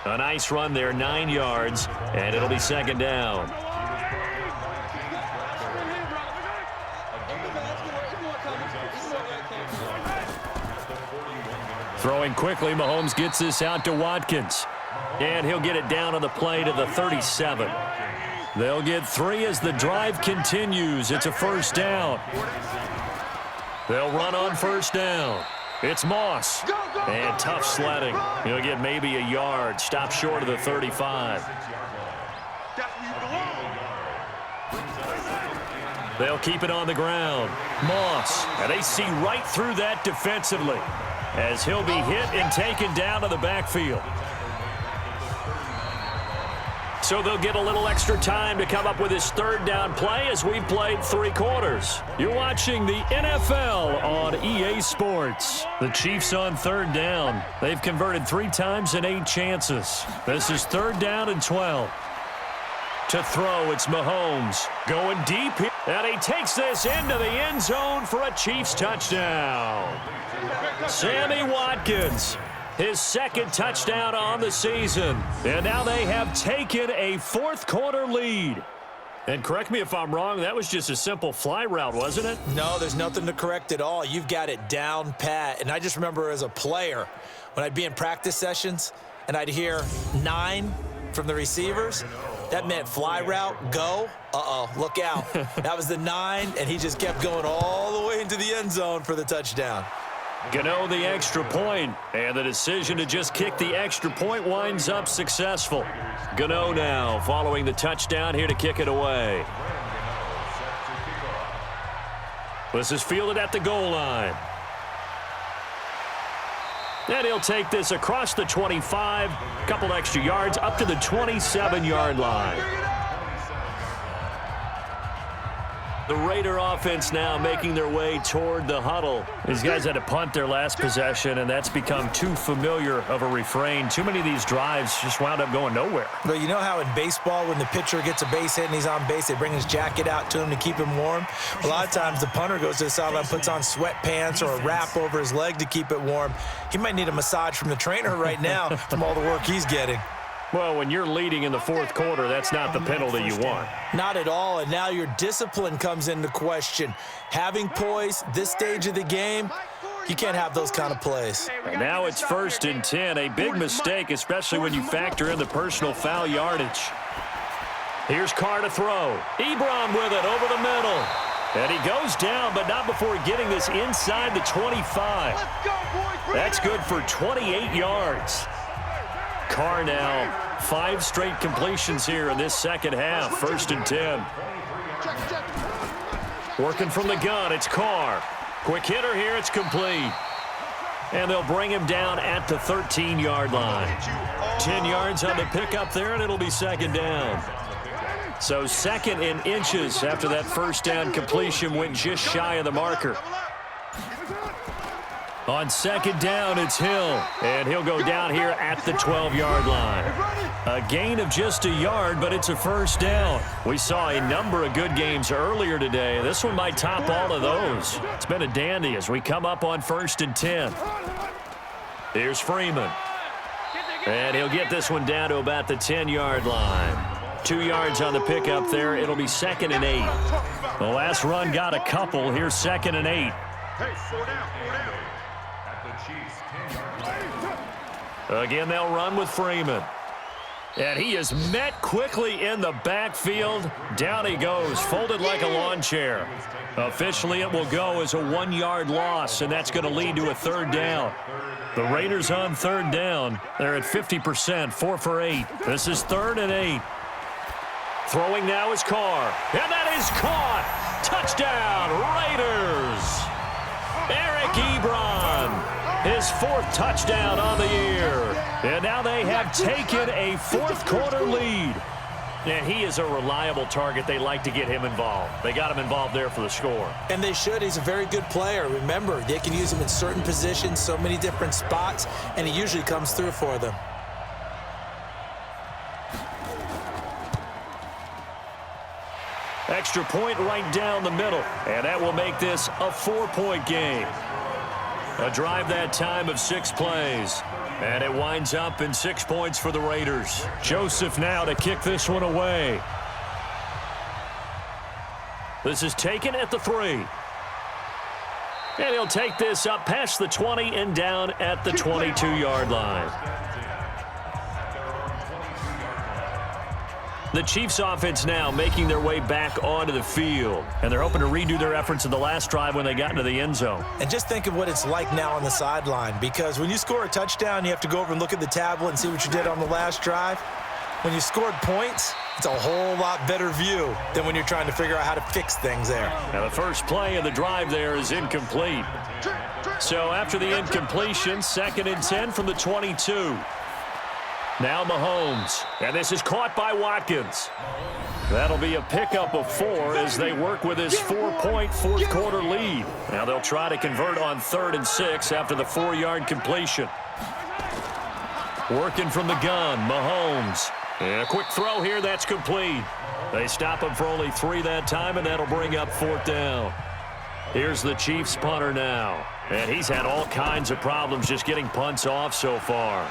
A nice run there, 9 yards, and it'll be second down. Throwing quickly, Mahomes gets this out to Watkins. And he'll get it down on the play to the 37. They'll get 3 as the drive continues. It's a first down. They'll run on first down. It's Moss. And tough sledding. He'll get maybe a yard. Stop short of the 35. They'll keep it on the ground. Moss. And they see right through that defensively as he'll be hit and taken down to the backfield. So they'll get a little extra time to come up with his third down play as we've played 3 quarters. You're watching the NFL on EA Sports. The Chiefs on third down. They've converted 3 times in 8 chances. This is third down and 12. To throw, it's Mahomes. Going deep here. And he takes this into the end zone for a Chiefs touchdown. Sammy Watkins. His second touchdown on the season. And now they have taken a 4th quarter lead. And correct me if I'm wrong, that was just a simple fly route, wasn't it? No, there's nothing to correct at all. You've got it down pat. And I just remember as a player, when I'd be in practice sessions, and I'd hear 9 from the receivers, that meant fly route, go. Uh-oh, look out. That was the 9, and he just kept going all the way into the end zone for the touchdown. Gano the extra point, and the decision to just kick the extra point winds up successful. Gano now following the touchdown here to kick it away. This is fielded at the goal line. And he'll take this across the 25, couple extra yards up to the 27-yard line. The Raider offense now making their way toward the huddle. These guys had to punt their last possession, and that's become too familiar of a refrain. Too many of these drives just wound up going nowhere. But you know how in baseball, when the pitcher gets a base hit and he's on base, they bring his jacket out to him to keep him warm? A lot of times the punter goes to the sideline, puts on sweatpants or a wrap over his leg to keep it warm. He might need a massage from the trainer right now from all the work he's getting. Well, when you're leading in the fourth quarter, that's not the penalty you want. Not at all, and now your discipline comes into question. Having poise, this stage of the game, you can't have those kind of plays. And now it's 1st and 10, a big mistake, especially when you factor in the personal foul yardage. Here's Carr to throw. Ebron with it over the middle. And he goes down, but not before getting this inside the 25. That's good for 28 yards. Carr now 5 straight completions here in this second half. 1st and 10. Working from the gun, it's Carr. Quick hitter here, it's complete. And they'll bring him down at the 13-yard line. 10 yards on the pickup there, and it'll be 2nd down. So 2nd in inches after that 1st down completion went just shy of the marker. On 2nd down, it's Hill, and he'll go down here at the 12-yard line. A gain of just a yard, but it's a 1st down. We saw a number of good games earlier today. This one might top all of those. It's been a dandy as we come up on 1st and 10. Here's Freeman. And he'll get this one down to about the 10-yard line. 2 yards on the pickup there. It'll be 2nd and 8. The last run got a couple. Here's 2nd and 8. Again, they'll run with Freeman. And he is met quickly in the backfield. Down he goes, folded like a lawn chair. Officially, it will go as a 1-yard loss, and that's going to lead to a 3rd down. The Raiders on 3rd down. They're at 50%, 4 for 8. This is 3rd and 8. Throwing now is Carr. And that is caught. Touchdown, Raiders. Eric Ebron. His 4th touchdown on the year. And now they have taken a 4th quarter lead. And he is a reliable target. They like to get him involved. They got him involved there for the score. And they should. He's a very good player. Remember, they can use him in certain positions, so many different spots, and he usually comes through for them. Extra point right down the middle. And that will make this a 4-point game. A drive that time of 6 plays. And it winds up in 6 points for the Raiders. Joseph now to kick this one away. This is taken at the 3. And he'll take this up past the 20 and down at the 22-yard line. The Chiefs offense now making their way back onto the field. And they're hoping to redo their efforts in the last drive when they got into the end zone. And just think of what it's like now on the sideline, because when you score a touchdown, you have to go over and look at the tablet and see what you did on the last drive. When you scored points, it's a whole lot better view than when you're trying to figure out how to fix things there. Now the first play of the drive there is incomplete. So after the incompletion, 2nd and 10 from the 22. Now Mahomes, and this is caught by Watkins. That'll be a pickup of 4 as they work with his 4-point 4th quarter lead. Now they'll try to convert on 3rd and 6 after the 4-yard completion. Working from the gun, Mahomes. And a quick throw here, that's complete. They stop him for only 3 that time, and that'll bring up 4th down. Here's the Chiefs punter now. And he's had all kinds of problems just getting punts off so far.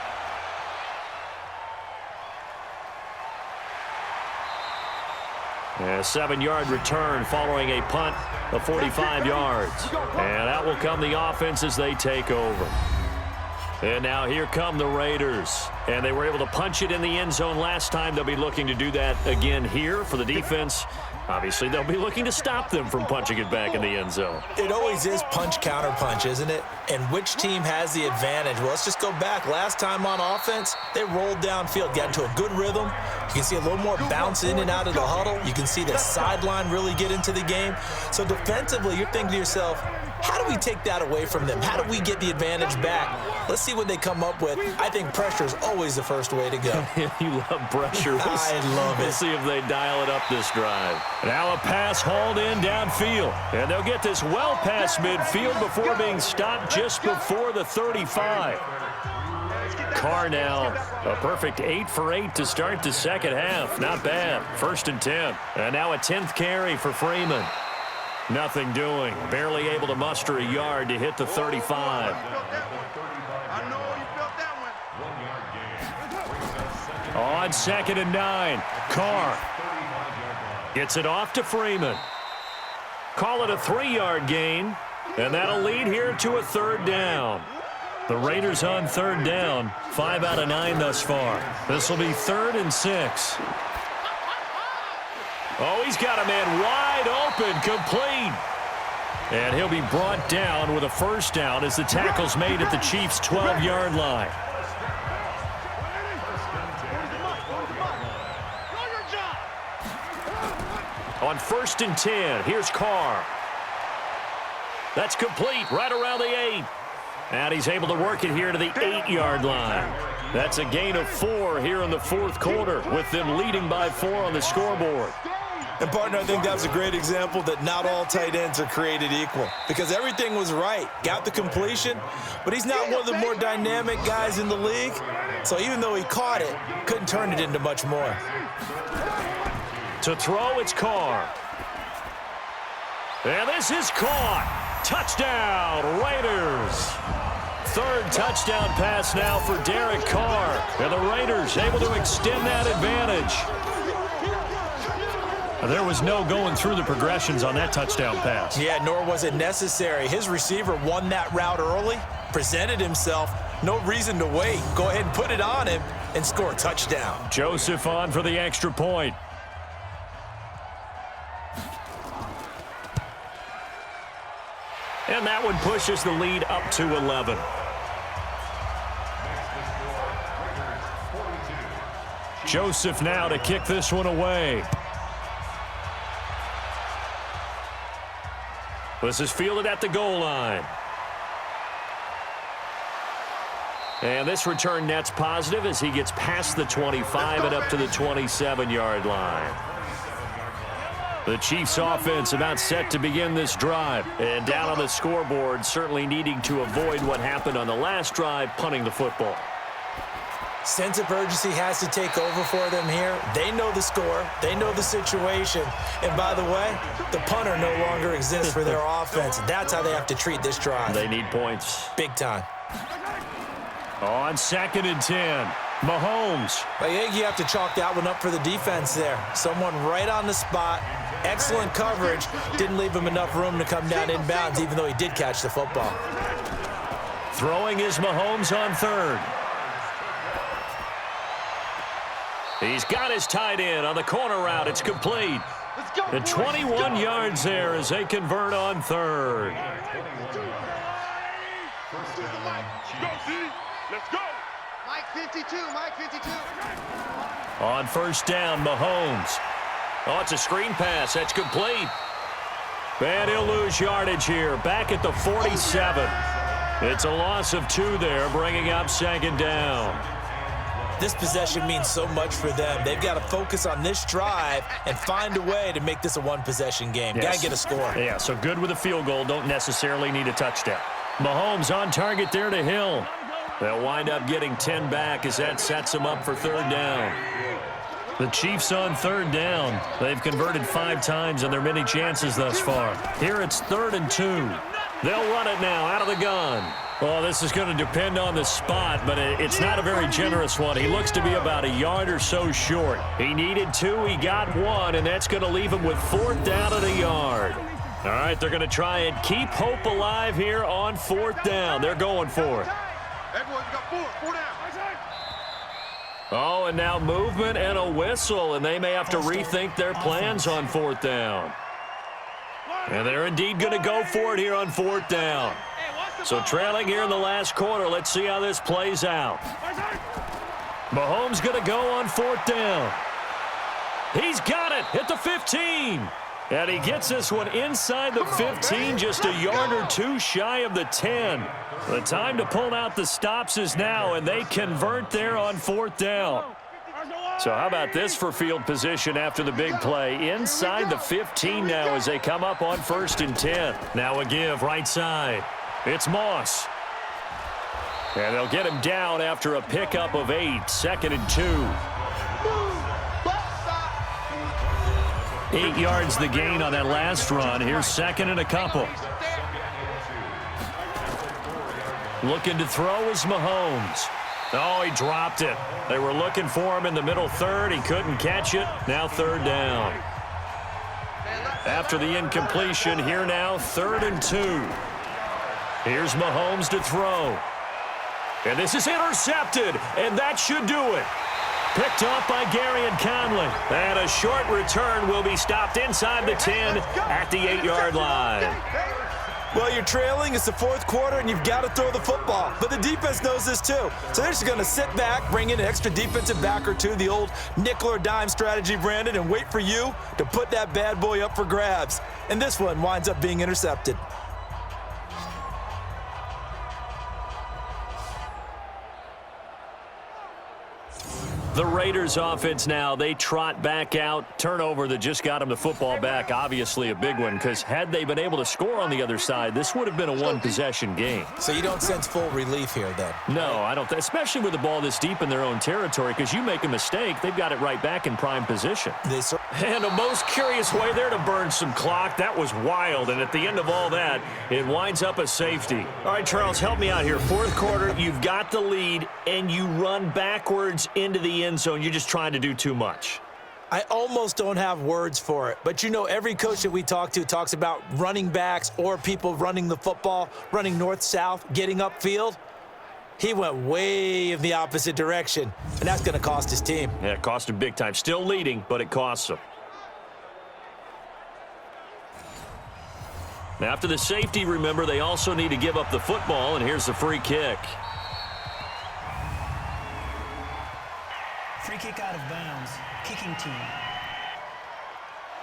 A 7-yard return following a punt of 45 yards. And out will come the offense as they take over. And now here come the Raiders. And they were able to punch it in the end zone last time. They'll be looking to do that again here for the defense. Obviously, they'll be looking to stop them from punching it back in the end zone. It always is punch, counter punch, isn't it? And which team has the advantage? Well, let's just go back. Last time on offense, they rolled downfield, got into a good rhythm. You can see a little more bounce in and out of the huddle. You can see the sideline really get into the game. So defensively, you're thinking to yourself, how do we take that away from them? How do we get the advantage back? Let's see what they come up with. I think pressure is always the first way to go. You love pressure. I love it. We'll see if they dial it up this drive. Now a pass hauled in downfield. And they'll get this well past midfield before being stopped just before the 35. Carr now a perfect 8 for 8 to start the second half. Not bad. 1st and 10. And now a 10th carry for Freeman. Nothing doing. Barely able to muster a yard to hit the 35. On 2nd and 9, Carr gets it off to Freeman. Call it a 3-yard gain, and that'll lead here to a 3rd down. The Raiders on 3rd down, 5 out of 9 thus far. This will be 3rd and 6. Oh, he's got a man wide open, complete. And he'll be brought down with a 1st down as the tackle's made at the Chiefs' 12-yard line. On 1st and 10, here's Carr. That's complete right around the 8. And he's able to work it here to the 8-yard line. That's a gain of 4 here in the 4th quarter, with them leading by 4 on the scoreboard. And, partner, I think that was a great example that not all tight ends are created equal, because everything was right. Got the completion, but he's not one of the more dynamic guys in the league. So even though he caught it, couldn't turn it into much more. To throw, it's Carr. And this is caught. Touchdown, Raiders. 3rd touchdown pass now for Derek Carr. And the Raiders able to extend that advantage. There was no going through the progressions on that touchdown pass. Yeah, nor was it necessary. His receiver won that route early, presented himself. No reason to wait. Go ahead and put it on him and score a touchdown. Joseph on for the extra point. And that one pushes the lead up to 11. Joseph now to kick this one away. This is fielded at the goal line. And this return net's positive as he gets past the 25 and up to the 27-yard line. The Chiefs offense about set to begin this drive. And down on the scoreboard, certainly needing to avoid what happened on the last drive, punting the football. Sense of urgency has to take over for them here. They know the score. They know the situation. And by the way, the punter no longer exists for their offense. That's how they have to treat this drive. They need points. Big time. On 2nd and 10, Mahomes. I think you have to chalk that one up for the defense there. Someone right on the spot. Excellent coverage. Didn't leave him enough room to come down inbounds, even though he did catch the football. Throwing is Mahomes on 3rd. He's got his tight end on the corner route. It's complete. The 21 yards there as they convert on 3rd. Let's go. Mike 52, Mike 52. On 1st down, Mahomes. Oh, it's a screen pass. That's complete. And he'll lose yardage here. Back at the 47. It's a loss of 2 there, bringing up 2nd down. This possession means so much for them. They've got to focus on this drive and find a way to make this a one-possession game. Yes. Got to get a score. Yeah, so good with a field goal. Don't necessarily need a touchdown. Mahomes on target there to Hill. They'll wind up getting 10 back as that sets them up for 3rd down. The Chiefs on 3rd down. They've converted 5 times on their many chances thus far. Here it's 3rd and 2. They'll run it now out of the gun. Well, this is going to depend on the spot, but it's not a very generous one. He looks to be about a yard or so short. He needed 2, he got 1, and that's going to leave him with 4th down at a yard. All right, they're going to try and keep hope alive here on 4th down. They're going for it. Everyone's Four down. Oh, and now movement and a whistle, and they may have to rethink their plans on 4th down. And they're indeed going to go for it here on 4th down. So trailing here in the last quarter, let's see how this plays out. Mahomes going to go on 4th down. He's got it at the 15. And he gets this one inside the 15, just a yard or two shy of the 10. The time to pull out the stops is now, and they convert there on 4th down. So how about this for field position after the big play? Inside the 15 now as they come up on 1st and 10. Now a give right side. It's Moss. And they'll get him down after a pickup of 8, 2nd and 2. 8 yards the gain on that last run. Here's 2nd and a couple. Looking to throw is Mahomes. Oh, he dropped it. They were looking for him in the middle 3rd. He couldn't catch it. Now 3rd down. After the incompletion, here now 3rd and 2. Here's Mahomes to throw. And this is intercepted, and that should do it. Picked off by Garyon Conley. And a short return will be stopped inside the 10 at the 8-yard line. Well, you're trailing. It's the 4th quarter, and you've got to throw the football. But the defense knows this, too. So they're just going to sit back, bring in an extra defensive back or two, the old nickel or dime strategy, Brandon, and wait for you to put that bad boy up for grabs. And this one winds up being intercepted. The Raiders offense now, they trot back out. Turnover that just got them the football back. Obviously a big one, because had they been able to score on the other side, this would have been a one-possession game. So you don't sense full relief here, then? No, I don't. Especially with the ball this deep in their own territory, because you make a mistake, they've got it right back in prime position. And a most curious way there to burn some clock. That was wild, and at the end of all that, it winds up a safety. All right, Charles, help me out here. 4th quarter, you've got the lead, and you run backwards into the end zone. You're just trying to do too much. I almost don't have words for it. But, you know, every coach that we talk to talks about running backs or people running the football, running north-south, getting upfield. He went way in the opposite direction, and that's going to cost his team. Yeah, it cost him big time. Still leading, but it costs him. Now, after the safety, remember, they also need to give up the football, and here's the free kick. Free kick out of bounds. Kicking team.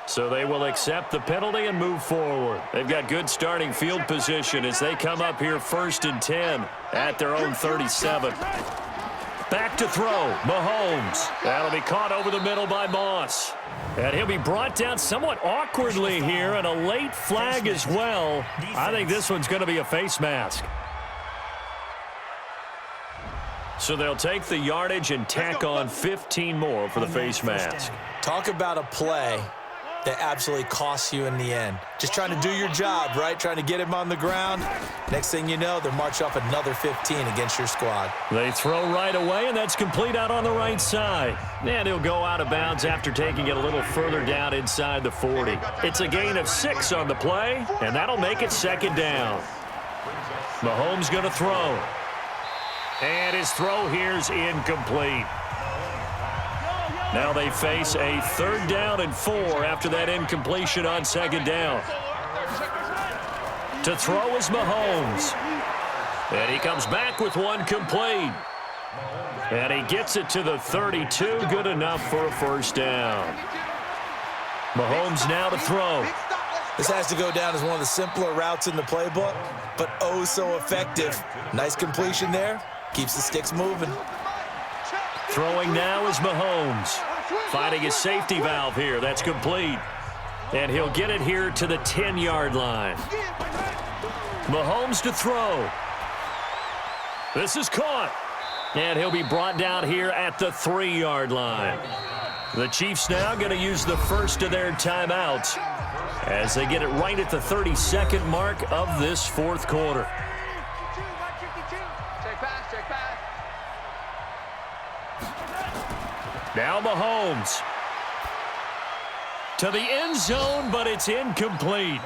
So they will accept the penalty and move forward. They've got good starting field position as they come up here 1st and 10 at their own 37. Back to throw, Mahomes. That'll be caught over the middle by Moss. And he'll be brought down somewhat awkwardly here, and a late flag as well. I think this one's going to be a face mask. So they'll take the yardage and tack on 15 more for the face mask. Talk about a play that absolutely costs you in the end. Just trying to do your job, right? Trying to get him on the ground. Next thing you know, they'll march off another 15 against your squad. They throw right away, and that's complete out on the right side. And he'll go out of bounds after taking it a little further down inside the 40. It's a gain of 6 on the play, and that'll make it 2nd down. Mahomes going to throw. And his throw here's incomplete. Now they face a 3rd down and 4 after that incompletion on 2nd down. To throw is Mahomes. And he comes back with one complete. And he gets it to the 32. Good enough for a 1st down. Mahomes now to throw. This has to go down as one of the simpler routes in the playbook, but oh so effective. Nice completion there. Keeps the sticks moving. Throwing now is Mahomes. Finding his safety valve here. That's complete. And he'll get it here to the 10-yard line. Mahomes to throw. This is caught. And he'll be brought down here at the 3-yard line. The Chiefs now going to use the first of their timeouts as they get it right at the 32nd mark of this 4th quarter. Now Mahomes to the end zone, but it's incomplete.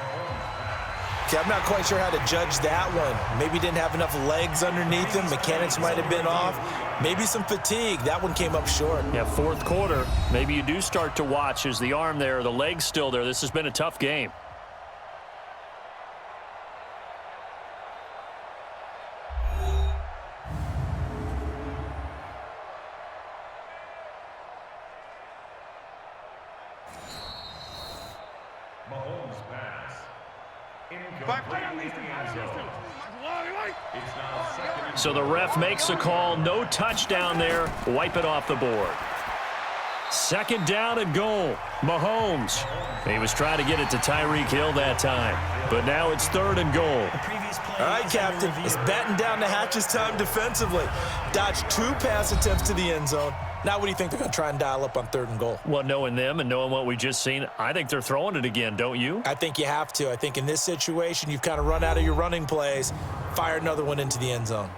Okay, I'm not quite sure how to judge that one. Maybe didn't have enough legs underneath him. Mechanics might have been off. Maybe some fatigue. That one came up short. Yeah, fourth quarter. Maybe you do start to watch. Is the arm there, the leg's still there? This has been a tough game. So the ref makes a call. No touchdown there. Wipe it off the board. Second down and goal. Mahomes. He was trying to get it to Tyreek Hill that time. But now it's third and goal. All right, Captain. It's batten down the hatches time defensively. Dodged 2 pass attempts to the end zone. Now what do you think they're going to try and dial up on third and goal? Well, knowing them and knowing what we just seen, I think they're throwing it again, don't you? I think you have to. I think in this situation, you've kind of run out of your running plays. Fire another one into the end zone.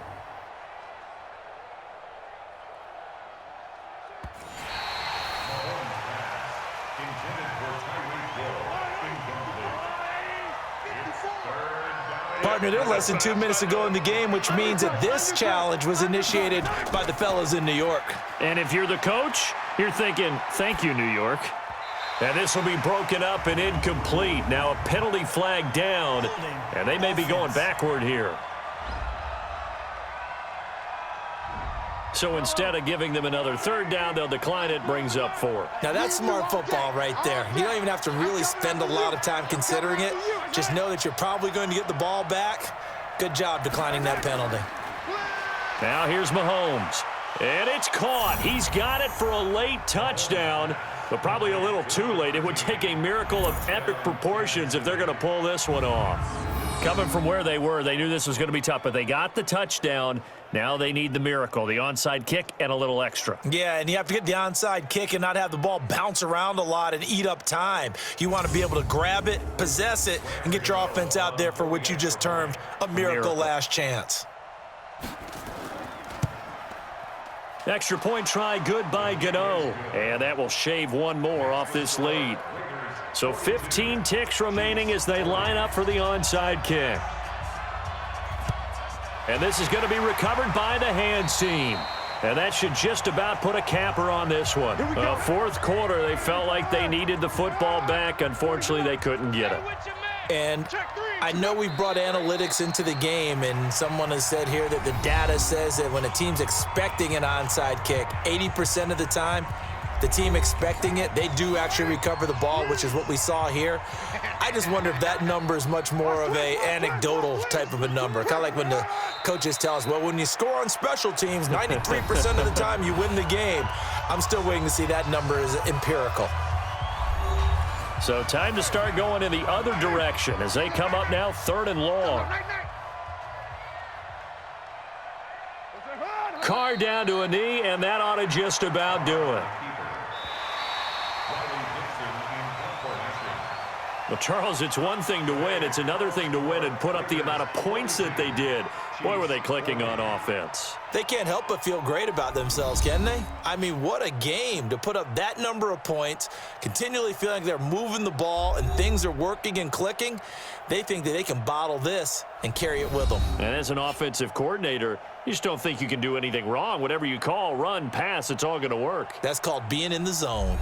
Partner, they're less than 2 minutes to go in the game, which means that this challenge was initiated by the fellas in New York. And if you're the coach, you're thinking, thank you, New York. And this will be broken up and incomplete. Now a penalty flag down, and they may be going backward here. So instead of giving them another third down, they'll decline it, brings up 4. Now that's smart football right there. You don't even have to really spend a lot of time considering it. Just know that you're probably going to get the ball back. Good job declining that penalty. Now here's Mahomes. And it's caught. He's got it for a late touchdown, but probably a little too late. It would take a miracle of epic proportions if they're going to pull this one off. Coming from where they were, they knew this was going to be tough, but they got the touchdown. Now they need the miracle, the onside kick and a little extra. Yeah, and you have to get the onside kick and not have the ball bounce around a lot and eat up time. You want to be able to grab it, possess it, and get your offense out there for what you just termed a miracle last chance. Extra point try, good by Gano. And that will shave one more off this lead. So 15 ticks remaining as they line up for the onside kick. And this is going to be recovered by the hands team. And that should just about put a capper on this one. Fourth quarter, they felt like they needed the football back. Unfortunately, they couldn't get it. And I know we brought analytics into the game, and someone has said here that the data says that when a team's expecting an onside kick, 80% of the time, the team expecting it, they do actually recover the ball, which is what we saw here. I just wonder if that number is much more of a anecdotal type of a number. Kind of like when the coaches tell us, well, when you score on special teams, 93% of the time you win the game. I'm still waiting to see that number is empirical. So time to start going in the other direction as they come up now third and long. Carr down to a knee, and that ought to just about do it. Well, Charles, it's one thing to win. It's another thing to win and put up the amount of points that they did. Boy, were they clicking on offense. They can't help but feel great about themselves, can they? I mean, what a game to put up that number of points, continually feeling like they're moving the ball and things are working and clicking. They think that they can bottle this and carry it with them. And as an offensive coordinator, you just don't think you can do anything wrong. Whatever you call, run, pass, it's all going to work. That's called being in the zone.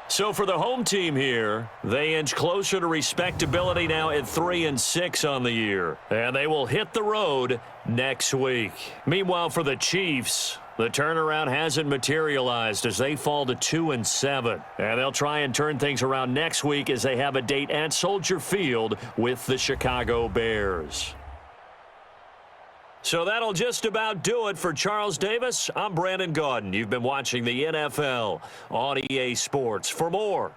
So for the home team here, they inch closer to respectability now at 3-6 on the year. And they will hit the road next week. Meanwhile, for the Chiefs, the turnaround hasn't materialized as they fall to 2-7. And they'll try and turn things around next week as they have a date at Soldier Field with the Chicago Bears. So that'll just about do it for Charles Davis. I'm Brandon Gaudin. You've been watching the NFL on EA Sports. For more,